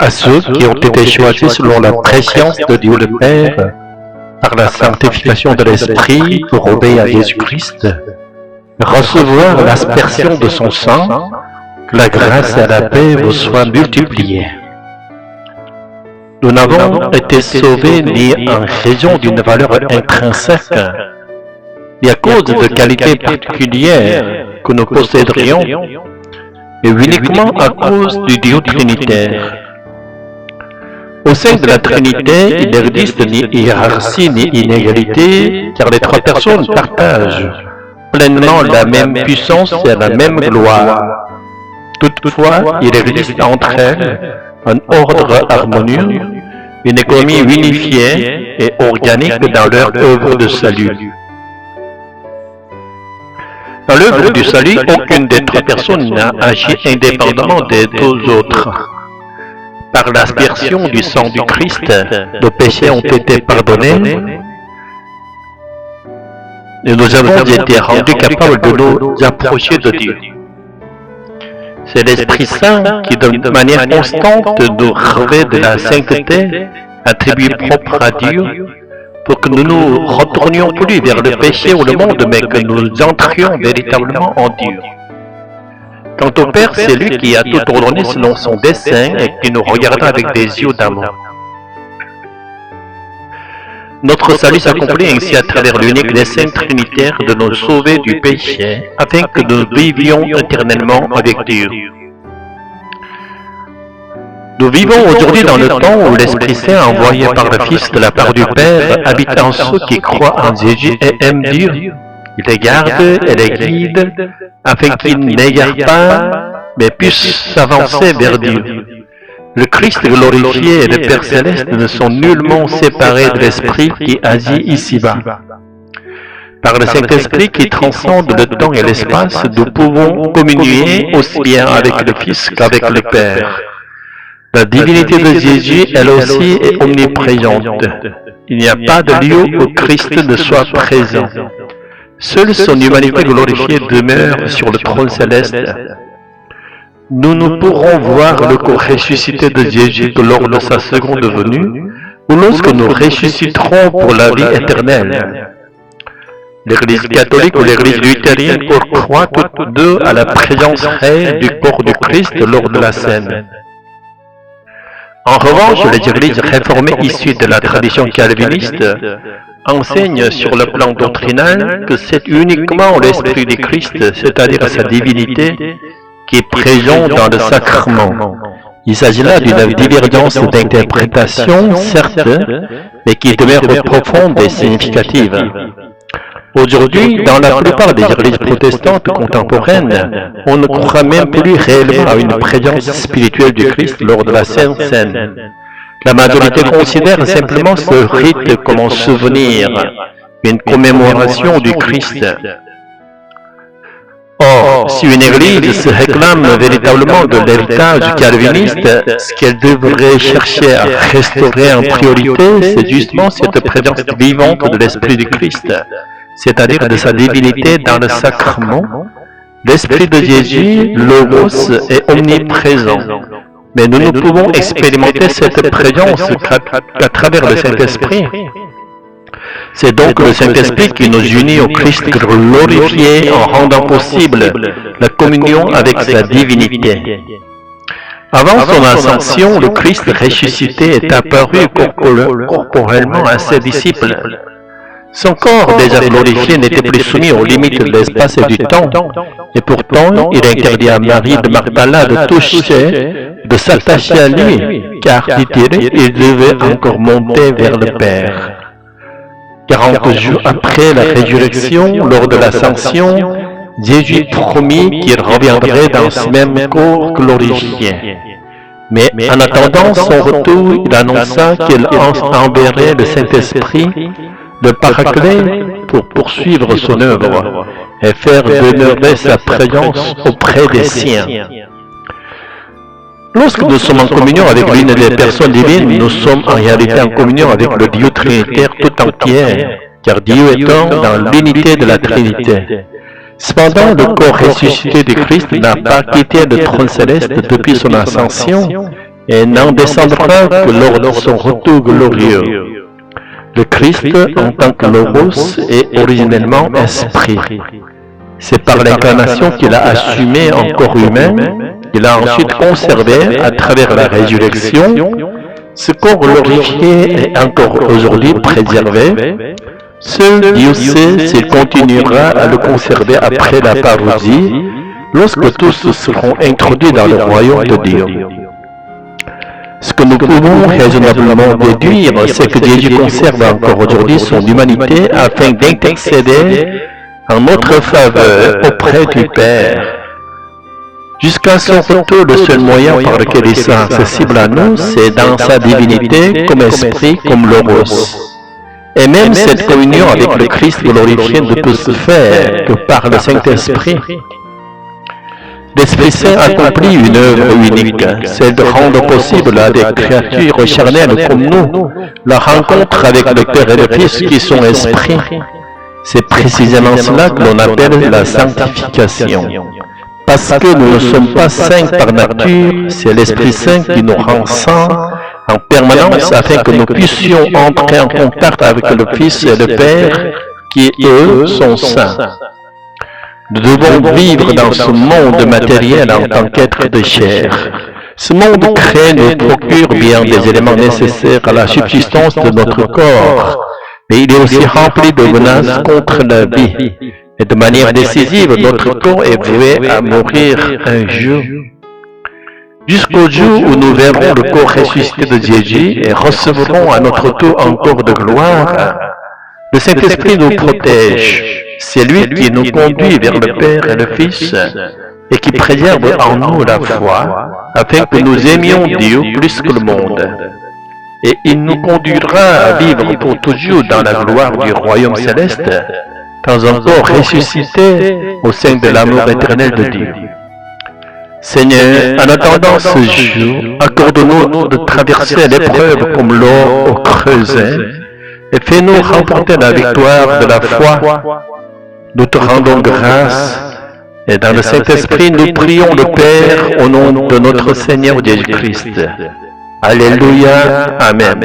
à ceux qui ont été choisis selon la préscience de Dieu le Père, par la sanctification de l'Esprit pour obéir à Jésus-Christ, recevoir l'aspersion de son sang, que la grâce et la paix vous soient multipliées. Nous n'avons été sauvés ni en raison d'une valeur intrinsèque, ni à cause de qualités particulières que nous posséderions, mais uniquement à cause du Dieu trinitaire. Au sein de la Trinité, il n'existe ni hiérarchie ni inégalité, car les trois personnes partagent pleinement la même puissance et la même gloire. Toutefois, il existe entre elles un ordre harmonieux, une économie unifiée et organique dans leur œuvre de salut. Dans l'œuvre du salut, aucune des trois personnes n'a agi indépendamment des deux autres. Par l'aspersion du sang du Christ, nos péchés ont été pardonnés et nous avons été rendus capables de nous approcher de Dieu. C'est l'Esprit Saint qui, de manière constante, nous revêt de la sainteté attribuée propre à Dieu, pour que nous ne nous retournions plus vers le péché ou le monde, mais que nous entrions véritablement en Dieu. Quant au Père, c'est lui qui a tout ordonné selon son dessein et qui nous regarda avec des yeux d'amour. Notre salut s'accomplit ainsi à travers l'unique dessein trinitaire de nous sauver du péché, afin que nous vivions éternellement avec Dieu. Nous vivons aujourd'hui dans le temps où l'Esprit Saint, envoyé par le Fils de la part du Père, habite en ceux qui croient en Jésus et aiment Dieu. Il les garde et les guide, afin qu'ils n'égarent pas, mais puissent s'avancer vers Dieu. Le Christ glorifié et le Père Céleste ne sont nullement séparés de l'Esprit qui agit ici-bas. Par le Saint-Esprit qui transcende le temps et l'espace, nous pouvons communier aussi bien avec le Fils qu'avec le Père. La divinité de Jésus, elle aussi, est omniprésente. Il n'y a pas de lieu où Christ ne soit présent. Seule son humanité glorifiée demeure sur le trône céleste. Nous ne pourrons voir le corps ressuscité de Jésus que lors de sa seconde venue, ou lorsque nous ressusciterons pour la vie éternelle. L'Église catholique ou l'Église luthérienne croient toutes deux à la présence réelle du corps du Christ lors de la scène. En revanche, les Églises réformées issues de la tradition calviniste enseignent sur le plan doctrinal que c'est uniquement l'Esprit du Christ, c'est-à-dire sa divinité, qui est présent dans le sacrement. Il s'agit là d'une divergence d'interprétation, certes, mais qui demeure profonde et significative. Aujourd'hui, dans la plupart des églises protestantes contemporaines, on ne croit même plus réellement à une présence spirituelle du Christ lors de la Sainte Seine. La majorité considère simplement ce rite comme un souvenir, une commémoration du Christ. Or, si une église se réclame véritablement de l'héritage calviniste, ce qu'elle devrait chercher à restaurer en priorité, c'est justement cette présence vivante de l'Esprit du Christ, c'est-à-dire de sa divinité dans le sacrement. L'Esprit de Jésus, Logos, est omniprésent. Mais nous ne pouvons expérimenter cette présence qu'à travers le Saint-Esprit. C'est donc le Saint-Esprit qui nous unit au Christ glorifié en rendant possible la communion avec sa divinité. Avant son ascension, le Christ ressuscité est apparu corporellement à ses disciples. Son corps déjà glorifié n'était plus soumis aux limites de l'espace et du temps, et pourtant il interdit à Marie de Magdala de toucher, de s'attacher à lui, car, dit-il, il devait encore monter vers le Père. 40 jours après la résurrection, lors de l'ascension, Jésus promit qu'il reviendrait dans ce même corps glorifié. Mais en attendant son retour, il annonça qu'il enverrait le Saint-Esprit, le Paraclet, pour poursuivre son œuvre et faire demeurer sa présence auprès des siens. Lorsque nous sommes en communion avec l'une des personnes divines, nous sommes en réalité en communion avec le Dieu trinitaire tout entier, car Dieu est un dans l'unité de la Trinité. Cependant, le corps ressuscité de Christ n'a pas quitté le trône céleste depuis son ascension, et n'en descendra que lors de son retour glorieux. Le Christ, en tant que Logos, est originellement esprit. C'est par l'incarnation qu'il a assumé un corps humain, qu'il a ensuite conservé à travers la résurrection. Ce corps glorifié est encore aujourd'hui préservé. Seul Dieu sait s'il continuera à le conserver après la parousie, lorsque tous seront introduits dans le royaume de Dieu. Ce que nous pouvons raisonnablement déduire, c'est que Jésus conserve encore aujourd'hui son humanité afin d'intercéder en notre faveur auprès du Père. Jusqu'à son retour, le seul moyen par lequel il sera accessible à nous, c'est dans sa divinité, comme esprit, comme Logos. Et même cette communion avec le Christ glorifié ne peut se faire que par le Saint-Esprit. L'Esprit Saint accomplit une œuvre unique, celle de rendre possible à des créatures charnelles comme nous la rencontre avec le Père et le Fils qui sont esprits. C'est précisément cela que l'on appelle la sanctification. Parce que nous ne sommes pas saints par nature, c'est l'Esprit Saint qui nous rend saints en permanence afin que nous puissions entrer en contact avec le Fils et le Père qui, eux, sont saints. Nous devons vivre dans ce monde matériel en tant qu'être de chair. Ce monde créé nous procure bien des éléments nécessaires à la subsistance de notre corps, mais il est aussi rempli de menaces contre la vie. Et de manière décisive, notre corps est voué à mourir un jour. Jusqu'au jour où nous verrons le corps ressuscité de Jésus et recevrons à notre tour encore de gloire, le Saint-Esprit nous protège. C'est lui qui nous conduit vers le Père et le Fils et qui préserve en nous la foi afin que nous aimions Dieu plus que le monde. Et il nous conduira à vivre pour toujours dans la gloire du royaume céleste, dans un corps ressuscité au sein de l'amour éternel de Dieu. Seigneur, en attendant ce jour, accorde-nous de traverser l'épreuve comme l'or au creuset et fais-nous remporter la victoire de la foi. Nous te rendons grâce et dans le Saint-Esprit nous prions le Père au nom de notre Seigneur Jésus-Christ. Alléluia, Amen.